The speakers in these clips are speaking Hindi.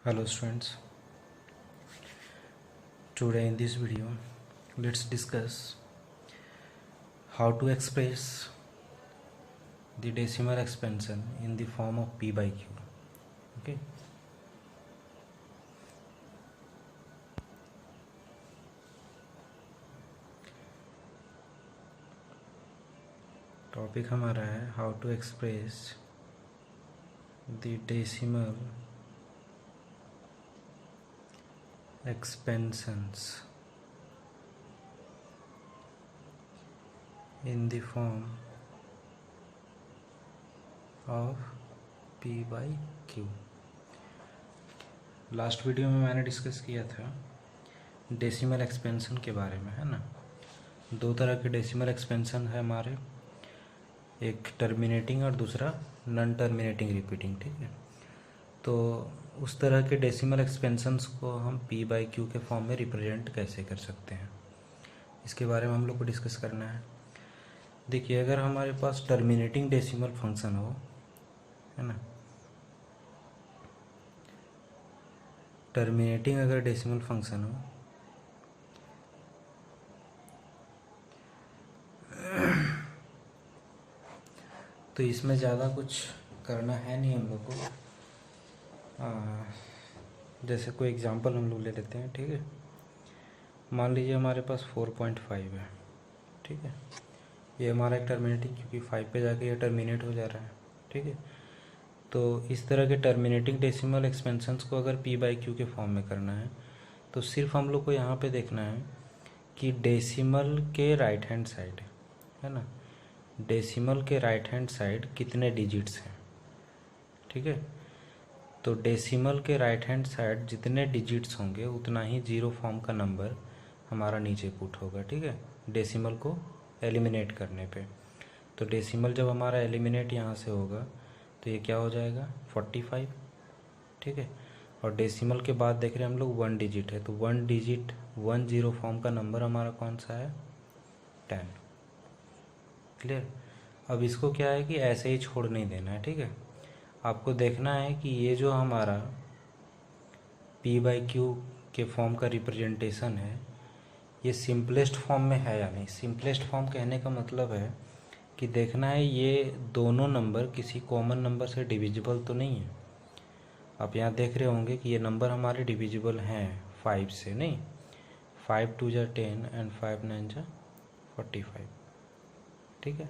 Hello students, today in this video let's discuss how to express the decimal expansion in the form of p by q. Okay, topic हमारा है how to express the decimal expansions in the form of p by q. Last video में मैंने डिस्कस किया था डेसिमल एक्सपेंशन के बारे में, है ना। दो तरह के डेसिमल एक्सपेंशन है हमारे, एक टर्मिनेटिंग और दूसरा नॉन टर्मिनेटिंग रिपीटिंग, ठीक है। तो उस तरह के डेसिमल एक्सपेंशंस को हम p बाई क्यू के फॉर्म में रिप्रेजेंट कैसे कर सकते हैं, इसके बारे में हम लोग को डिस्कस करना है। देखिए, अगर हमारे पास टर्मिनेटिंग डेसिमल फंक्शन हो, है ना, टर्मिनेटिंग अगर डेसिमल फंक्शन हो तो इसमें ज़्यादा कुछ करना है नहीं हम लोग को। जैसे कोई एग्जांपल हम लोग ले लेते हैं, ठीक है। मान लीजिए हमारे पास 4.5 है, ठीक है। ये हमारा एक टर्मिनेटिंग, क्योंकि 5 पे जाके ये टर्मिनेट हो जा रहा है, ठीक है। तो इस तरह के टर्मिनेटिंग डेसिमल एक्सपेंशंस को अगर p बाई क्यू के फॉर्म में करना है तो सिर्फ हम लोग को यहाँ पे देखना है कि डेसिमल के राइट हैंड साइड, है ना, डेसिमल के राइट हैंड साइड कितने डिजिट्स हैं, ठीक है। तो डेसिमल के राइट हैंड साइड जितने डिजिट्स होंगे उतना ही जीरो फॉर्म का नंबर हमारा नीचे पुट होगा, ठीक है, डेसिमल को एलिमिनेट करने पे। तो डेसिमल जब हमारा एलिमिनेट यहाँ से होगा तो ये क्या हो जाएगा 45, ठीक है। और डेसिमल के बाद देख रहे हैं हम लोग 1 डिजिट है, तो 1 डिजिट 1 जीरो फॉर्म का नंबर हमारा कौन सा है 10। क्लियर। अब इसको क्या है कि ऐसे ही छोड़ नहीं देना है, ठीक है। आपको देखना है कि ये जो हमारा p बाई क्यू के फॉर्म का रिप्रेजेंटेशन है ये सिंपलेस्ट फॉर्म में है या नहीं। सिंपलेस्ट फॉर्म कहने का मतलब है कि देखना है ये दोनों नंबर किसी कॉमन नंबर से डिविजिबल तो नहीं है। आप यहाँ देख रहे होंगे कि ये नंबर हमारे डिविजिबल हैं 5 से, नहीं, 5 2 जा 10 एंड 5 9 जा 45, ठीक है।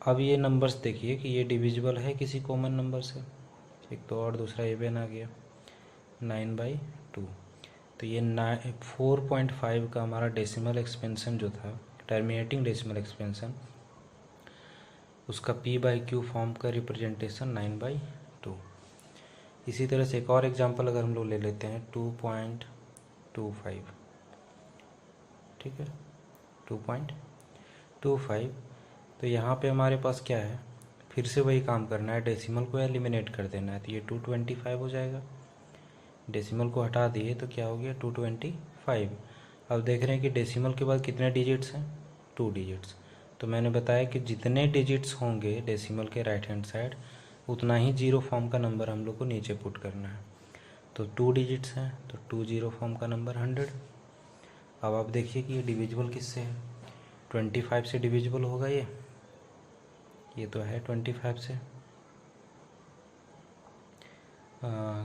अब ये नंबर्स देखिए कि ये डिविजिबल है किसी कॉमन नंबर से, एक तो, और दूसरा इवन आ गया 9/2। तो ये 4.5 का हमारा डेसिमल एक्सपेंशन जो था, टर्मिनेटिंग डेसिमल एक्सपेंशन, उसका p बाई क्यू फॉर्म का रिप्रेजेंटेशन 9/2। इसी तरह से एक और एग्जांपल अगर हम लोग ले लेते हैं 2.25, ठीक है, 2.25। तो यहाँ पे हमारे पास क्या है, फिर से वही काम करना है, डेसिमल को एलिमिनेट कर देना है। तो ये 225 हो जाएगा, डेसिमल को हटा दिए तो क्या हो गया 225। अब देख रहे हैं कि डेसिमल के बाद कितने डिजिट्स हैं 2 डिजिट्स। तो मैंने बताया कि जितने डिजिट्स होंगे डेसिमल के राइट हैंड साइड उतना ही जीरो फॉर्म का नंबर हम लोग को नीचे पुट करना है। तो 2 डिजिट्स हैं तो 2 जीरो फॉर्म का नंबर 100। अब आप देखिए कि ये डिविजिबल किससे है, 25 से डिविजिबल होगा ये तो है 25 से।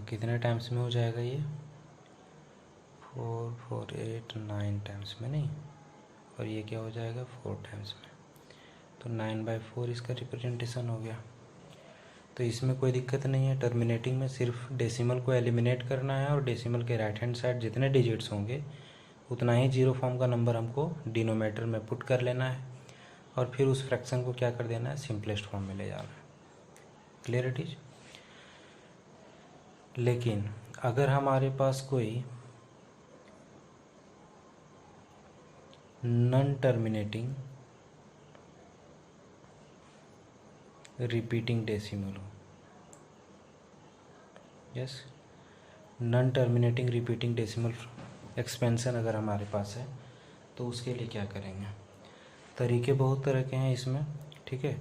कितने टाइम्स में हो जाएगा ये 4 4 8 9 टाइम्स में, नहीं, और ये क्या हो जाएगा 4 टाइम्स में। तो 9/4 इसका रिप्रेजेंटेशन हो गया। तो इसमें कोई दिक्कत नहीं है, टर्मिनेटिंग में सिर्फ डेसिमल को एलिमिनेट करना है और डेसिमल के राइट हैंड साइड जितने डिजिट्स होंगे उतना ही जीरो फॉर्म का नंबर हमको डिनोमिनेटर में पुट कर लेना है और फिर उस फ्रैक्शन को क्या कर देना है सिंपलेस्ट फॉर्म में ले जाना है। Clear it is. लेकिन अगर हमारे पास कोई नॉन टर्मिनेटिंग रिपीटिंग डेसिमल हो, yes, non terminating repeating decimal expansion अगर हमारे पास है तो उसके लिए क्या करेंगे। तरीके बहुत तरह के हैं इसमें, ठीक है,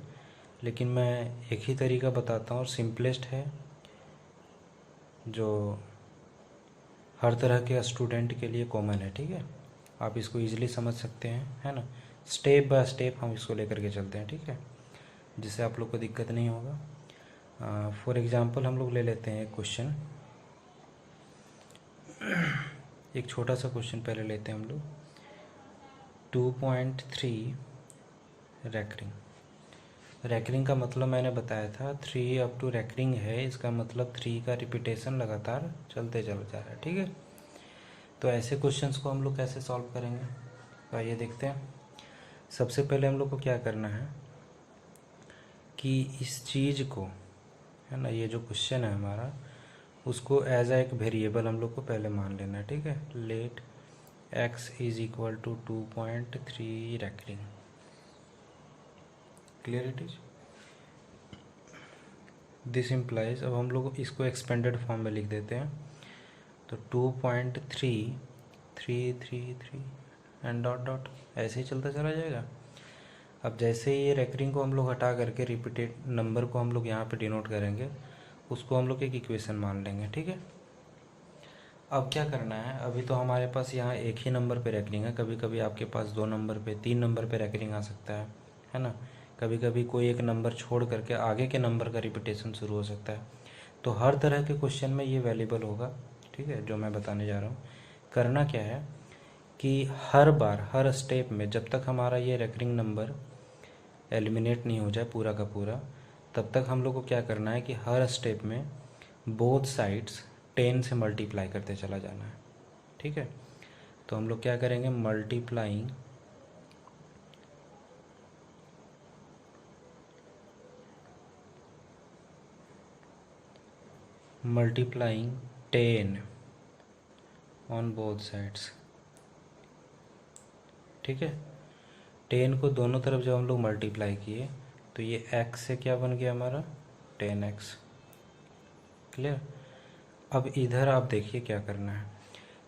लेकिन मैं एक ही तरीका बताता हूँ और सिंपलेस्ट है, जो हर तरह के स्टूडेंट के लिए कॉमन है, ठीक है। आप इसको ईजिली समझ सकते हैं, है ना। स्टेप बाय स्टेप हम इसको लेकर के चलते हैं, ठीक है, जिससे आप लोग को दिक्कत नहीं होगा। फॉर एग्ज़ाम्पल हम लोग ले लेते हैं एक क्वेश्चन, एक छोटा सा क्वेश्चन पहले लेते हैं हम लोग। 2.3 रैकरिंग। रैकरिंग का मतलब मैंने बताया था 3 अप टू रैकरिंग है, इसका मतलब 3 का रिपीटेशन लगातार चलते चल जा रहा है, ठीक है। तो ऐसे क्वेश्चंस को हम लोग कैसे सॉल्व करेंगे, तो आइए देखते हैं। सबसे पहले हम लोग को क्या करना है कि इस चीज़ को, है ना, ये जो क्वेश्चन है हमारा, उसको एज ए एक वेरिएबल हम लोग को पहले मान लेना है, ठीक है। Let x is equal to 2.3 recurring. Clear it is. This implies, अब हम लोग इसको एक्सपेंडेड फॉर्म में लिख देते हैं। तो 2.3 एंड डॉट डॉट ऐसे ही चलता चला जाएगा। अब जैसे ही ये रैकरिंग को हम लोग हटा करके रिपीटेड नंबर को हम लोग यहाँ पे डिनोट करेंगे, उसको हम लोग एक इक्वेशन मान लेंगे, ठीक है। अब क्या करना है, अभी तो हमारे पास यहाँ एक ही नंबर पे रैकरिंग है, कभी कभी आपके पास 2 नंबर पे 3 नंबर पे रैकरिंग आ सकता है ना। कभी कभी कोई एक नंबर छोड़ करके आगे के नंबर का रिपीटेशन शुरू हो सकता है। तो हर तरह के क्वेश्चन में ये वैल्यूबल होगा, ठीक है, जो मैं बताने जा रहा हूँ। करना क्या है कि हर बार हर स्टेप में जब तक हमारा ये रैकरिंग नंबर एलिमिनेट नहीं हो जाए पूरा का पूरा, तब तक हम लोग को क्या करना है कि हर स्टेप में बोथ साइड्स 10 से मल्टीप्लाई करते चला जाना है, ठीक है। तो हम लोग क्या करेंगे, मल्टीप्लाइंग 10 ऑन बोथ साइड्स, ठीक है। 10 को दोनों तरफ जब हम लोग मल्टीप्लाई किए तो ये x से क्या बन गया हमारा 10x। क्लियर। अब इधर आप देखिए क्या करना है,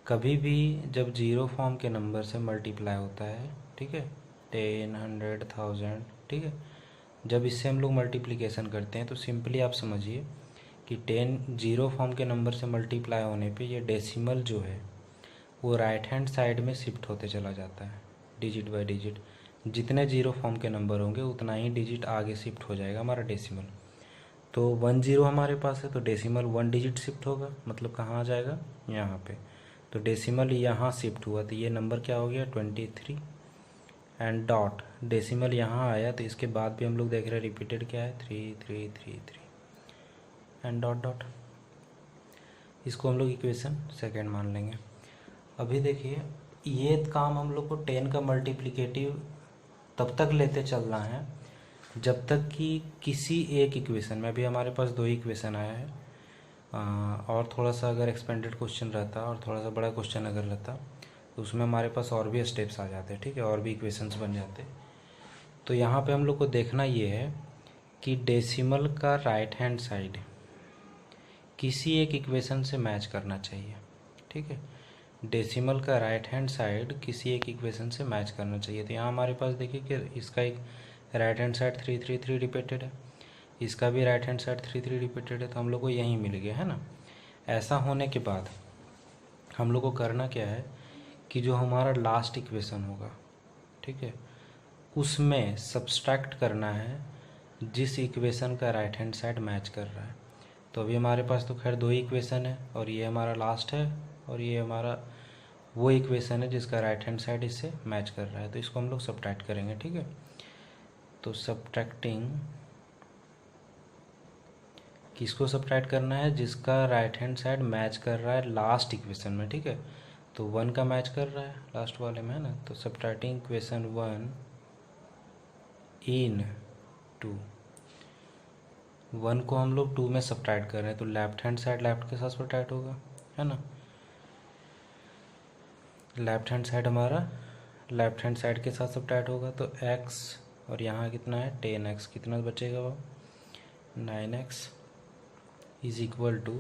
कभी भी जब जीरो फॉर्म के नंबर से मल्टीप्लाई होता है, ठीक है, 10, 100, 1000, ठीक है, जब इससे हम लोग मल्टीप्लिकेशन करते हैं तो सिंपली आप समझिए कि 10 जीरो फॉर्म के नंबर से मल्टीप्लाई होने पे ये डेसिमल जो है वो राइट हैंड साइड में शिफ्ट होते चला जाता है, डिजिट बाय डिजिट। जितने जीरो फॉर्म के नंबर होंगे उतना ही डिजिट आगे शिफ्ट हो जाएगा हमारा डेसिमल। तो 10 हमारे पास है तो डेसिमल 1 डिजिट शिफ्ट होगा, मतलब कहाँ आ जाएगा, यहाँ पे। तो डेसिमल यहाँ शिफ्ट हुआ तो ये नंबर क्या हो गया 23 एंड डॉट डेसिमल यहाँ आया, तो इसके बाद भी हम लोग देख रहे हैं रिपीटेड क्या है 3333 एंड डॉट डॉट। इसको हम लोग इक्वेशन सेकेंड मान लेंगे। अभी देखिए ये काम हम लोग को 10 का मल्टीप्लिकेटिव तब तक लेते चलना है जब तक कि किसी एक इक्वेशन में, अभी हमारे पास 2 इक्वेशन आया है, और थोड़ा सा अगर एक्सपेंडेड क्वेश्चन रहता और थोड़ा सा बड़ा क्वेश्चन अगर रहता तो उसमें हमारे पास और भी स्टेप्स आ जाते, ठीक है, और भी इक्वेशंस बन जाते। तो यहाँ पे हम लोग को देखना ये है कि डेसिमल का राइट हैंड साइड किसी एक इक्वेशन से मैच करना चाहिए, ठीक है। डेसिमल का राइट हैंड साइड किसी एक इक्वेशन से मैच करना चाहिए। तो यहाँ हमारे पास देखिए कि इसका एक राइट हैंड साइड 333 रिपीटेड है, इसका भी राइट हैंड साइड 33 रिपीटेड है, तो हम लोग को यहीं मिल गया, है ना। ऐसा होने के बाद हम लोग को करना क्या है कि जो हमारा लास्ट इक्वेशन होगा, ठीक है, उसमें सब्सट्रैक्ट करना है जिस इक्वेशन का राइट हैंड साइड मैच कर रहा है। तो अभी हमारे पास तो खैर 2 ही इक्वेशन है और ये हमारा लास्ट है और ये हमारा वो इक्वेशन है जिसका राइट हैंड साइड इससे मैच कर रहा है, तो इसको हम लोग सब्ट्रैक्ट करेंगे, ठीक है। तो सब्ट्रैक्टिंग, किसको सब्ट्रैक्ट करना है, जिसका राइट हैंड साइड मैच कर रहा है लास्ट इक्वेशन में, ठीक है। तो 1 का मैच कर रहा है लास्ट वाले में, है ना। तो सब्ट्रैक्टिंग इक्वेशन 1 इन 2, 1 को हम लोग 2 में सब्ट्रैक्ट कर रहे हैं तो लेफ्ट हैंड साइड लेफ्ट के साथ सब्ट्रैक्ट होगा, है ना। लेफ्ट हैंड साइड हमारा लेफ्ट हैंड साइड के साथ सब्ट्रैक्ट होगा तो x, और यहाँ कितना है 10x, कितना बचेगा वो 9x इज इक्वल टू,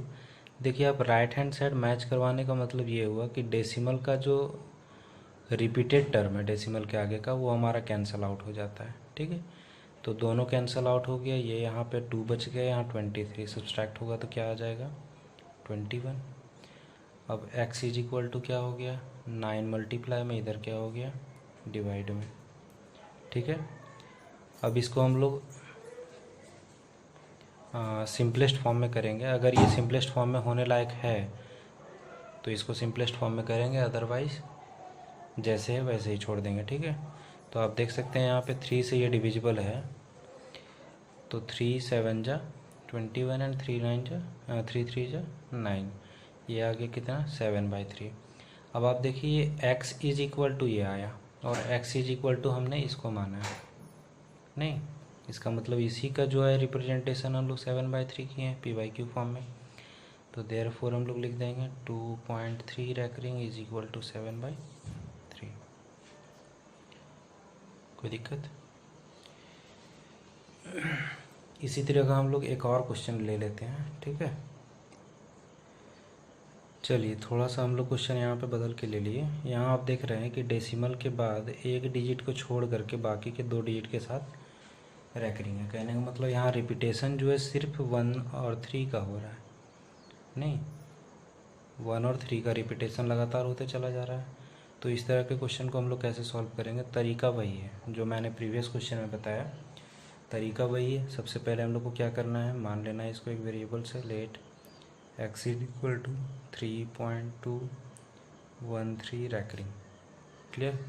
देखिए आप राइट हैंड साइड मैच करवाने का मतलब ये हुआ कि डेसिमल का जो रिपीटेड टर्म है डेसिमल के आगे का वो हमारा कैंसिल आउट हो जाता है, ठीक है। तो दोनों कैंसिल आउट हो गया, ये यहाँ पे 2 बच गया, यहाँ 23 सब्सट्रैक्ट होगा तो क्या आ जाएगा 21। अब x इज इक्वल टू क्या हो गया 9 मल्टीप्लाई में इधर क्या हो गया डिवाइड में, ठीक है। अब इसको हम लोग सिंपलेस्ट फॉर्म में करेंगे। अगर ये सिंपलेस्ट फॉर्म में होने लायक है तो इसको सिंपलेस्ट फॉर्म में करेंगे, अदरवाइज़ जैसे है वैसे ही छोड़ देंगे, ठीक है। तो आप देख सकते हैं यहाँ पे 3 से ये डिविजिबल है, तो 3 7 जा 21 एंड 3 9 जा 3 3 जा 9, ये आगे कितना 7/3। अब आप देखिए ये x इज इक्वल टू ये आया और x इज इक्वल टू हमने इसको माना है, नहीं इसका मतलब इसी का जो है रिप्रेजेंटेशन हम लोग 7/3 किए हैं p/q फॉर्म में। तो देयरफॉर हम लोग लिख देंगे 2.3 रेकरिंग इज इक्वल टू 7/3। कोई दिक्कत? इसी तरह का हम लोग एक और क्वेश्चन ले लेते हैं, ठीक है। चलिए थोड़ा सा हम लोग क्वेश्चन यहाँ पे बदल के ले लिए। यहाँ आप देख रहे हैं कि डेसिमल के बाद एक डिजिट को छोड़ करके बाकी के 2 डिजिट के साथ रैकरिंग है। कहने का मतलब यहाँ रिपीटेशन जो है सिर्फ 1 और 3 का हो रहा है, नहीं 1 और 3 का रिपीटेशन लगातार होते चला जा रहा है। तो इस तरह के क्वेश्चन को हम लोग कैसे सॉल्व करेंगे? तरीका वही है जो मैंने प्रीवियस क्वेश्चन में बताया, तरीका वही है। सबसे पहले हम लोग को क्या करना है, मान लेना है इसको एक वेरिएबल से, let x is equal to 3.213 recurring. Clear?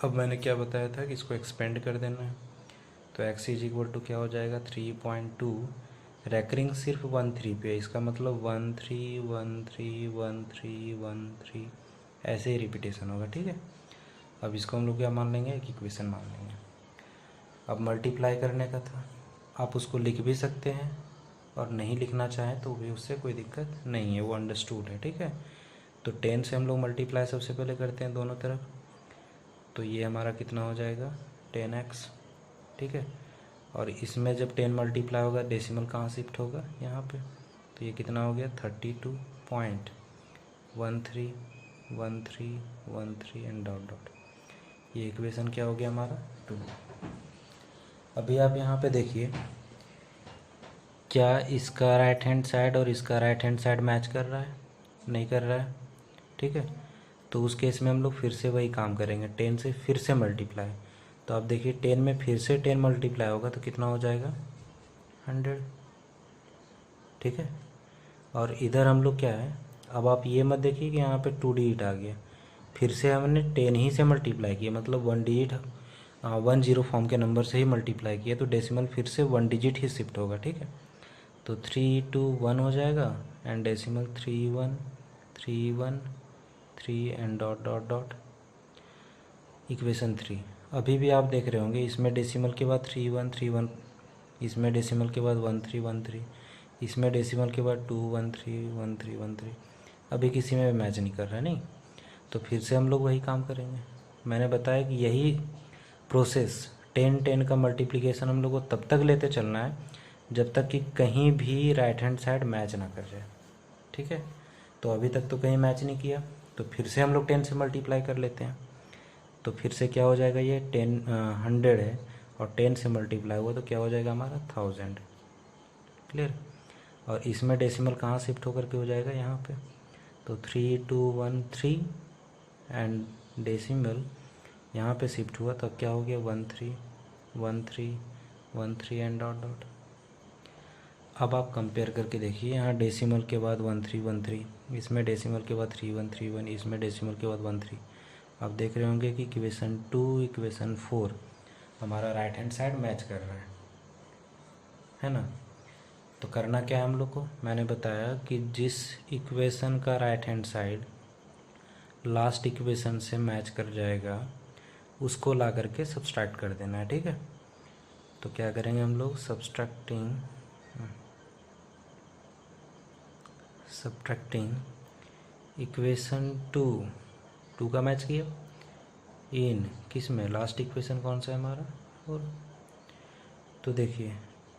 अब मैंने क्या बताया था कि इसको एक्सपेंड कर देना है, तो x इज इक्वल टू क्या हो जाएगा 3.2, रैकरिंग सिर्फ 1 3 पे है, इसका मतलब 1 3 1 3 1 3 1 3 ऐसे ही रिपीटेशन होगा, ठीक है। अब इसको हम लोग क्या मान लेंगे, एक इक्वेशन मान लेंगे। अब मल्टीप्लाई करने का था, आप उसको लिख भी सकते हैं और नहीं लिखना चाहें तो भी उससे कोई दिक्कत नहीं है, वो अंडरस्टूड है, ठीक है। तो 10 से हम लोग मल्टीप्लाई सबसे पहले करते हैं दोनों तरफ, तो ये हमारा कितना हो जाएगा 10x, ठीक है। और इसमें जब 10 मल्टीप्लाई होगा डेसिमल कहाँ शिफ्ट होगा यहाँ पे, तो ये कितना हो गया 32.131313 एंड डॉट डॉट, ये इक्वेशन क्या हो गया हमारा 2। अभी आप यहाँ पे देखिए क्या इसका राइट हैंड साइड और इसका राइट हैंड साइड मैच कर रहा है? नहीं कर रहा है, ठीक है। तो उस केस में हम लोग फिर से वही काम करेंगे, 10 से फिर से मल्टीप्लाई। तो आप देखिए 10 में फिर से 10 मल्टीप्लाई होगा तो कितना हो जाएगा 100, ठीक है। और इधर हम लोग क्या है, अब आप ये मत देखिए कि यहाँ पे 2 डिजिट आ गया, फिर से हमने 10 ही से मल्टीप्लाई किया, मतलब 1 डिजिट 10 फॉर्म के नंबर से ही मल्टीप्लाई किया, तो डेसिमल फिर से 1 डिजिट ही शिफ्ट होगा, ठीक है। तो 3 2 1 हो जाएगा and decimal 3 1 3 1 3 and dot dot dot equation 3। अभी भी आप देख रहे होंगे इसमें डेसिमल के बाद 3 1 3 1, इसमें डेसिमल के बाद 1 3 1 3, इसमें डेसिमल के बाद 2 1 3 1 3 1 3, अभी किसी में भी मैच नहीं कर रहा है, नहीं। तो फिर से हम लोग वही काम करेंगे। मैंने बताया कि यही प्रोसेस 10 10 का मल्टीप्लिकेशन हम लोग को तब तक लेते चलना है जब तक कि कहीं भी राइट हैंड साइड मैच ना कर जाए, ठीक है। तो अभी तक तो कहीं मैच नहीं किया, तो फिर से हम लोग 10 से मल्टीप्लाई कर लेते हैं, तो फिर से क्या हो जाएगा, ये 100 है और 10 से मल्टीप्लाई हुआ तो क्या हो जाएगा हमारा 1000। क्लियर? और इसमें डेसिमल कहाँ शिफ्ट होकर के हो जाएगा यहाँ पे, तो 3 2 1 3 एंड डेसिमल यहाँ पे शिफ्ट हुआ तब क्या हो गया 1 3 1 3 1 3 एंड डॉट डॉट। अब आप कंपेयर करके देखिए, यहाँ डेसिमल के बाद 1 3 1 3, इसमें डेसिमल के बाद 3 1 3 1, इसमें डेसिमल के बाद 1 3। आप देख रहे होंगे कि इक्वेशन 2 इक्वेशन 4 हमारा राइट हैंड साइड मैच कर रहा है ना। तो करना क्या है हम लोग को, मैंने बताया कि जिस इक्वेशन का right hand side last equation से मैच कर जाएगा उसको ला करके सब्सट्रैक्ट कर देना है, ठीक है। तो क्या करेंगे हम लोग, सब्सट्रैक्टिंग इक्वेशन 2 का मैच किया इन किस में, लास्ट इक्वेशन कौन सा है हमारा 4। तो देखिए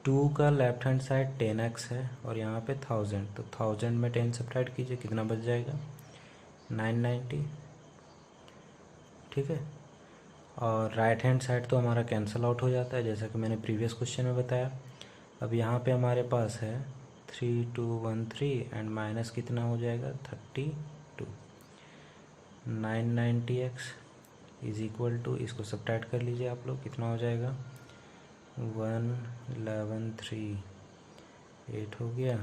2 का लेफ्ट हैंड साइड 10x है और यहाँ पे 1000, तो 1000 में 10 सब्ट्रैक्ट कीजिए, कितना बच जाएगा 990, ठीक है। और राइट हैंड साइड तो हमारा कैंसिल आउट हो जाता है जैसा कि मैंने प्रीवियस क्वेश्चन में बताया। अब यहाँ पे हमारे पास है 3213 एंड माइनस कितना हो जाएगा 32। 990x इज इक्वल टू, इसको सब्ट्रैक्ट कर लीजिए आप लोग, कितना हो जाएगा 1138 हो गया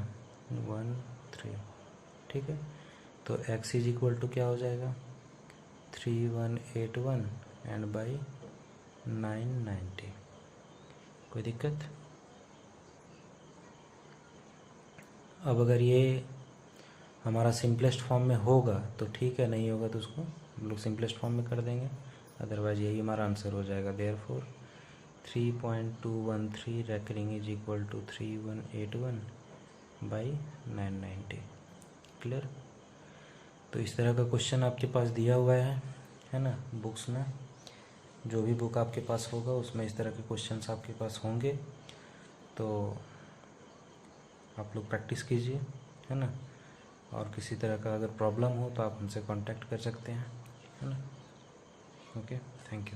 13। ठीक है, तो x इज इक्वल टू क्या हो जाएगा 3181 एंड बाई 990। कोई दिक्कत? अब अगर ये हमारा सिंपलेस्ट फॉर्म में होगा तो ठीक है, नहीं होगा तो उसको हम लोग सिंपलेस्ट फॉर्म में कर देंगे, अदरवाइज यही हमारा आंसर हो जाएगा। Therefore 3.213 recurring is equal to 3181 by 990। Clear? तो इस तरह का क्वेश्चन आपके पास दिया हुआ है ना, बुक्स में। जो भी बुक आपके पास होगा उसमें इस तरह के क्वेश्चंस आपके पास होंगे, तो आप लोग प्रैक्टिस कीजिए, है ना। और किसी तरह का अगर प्रॉब्लम हो तो आप हमसे कांटेक्ट कर सकते हैं, है ना। Okay, thank you.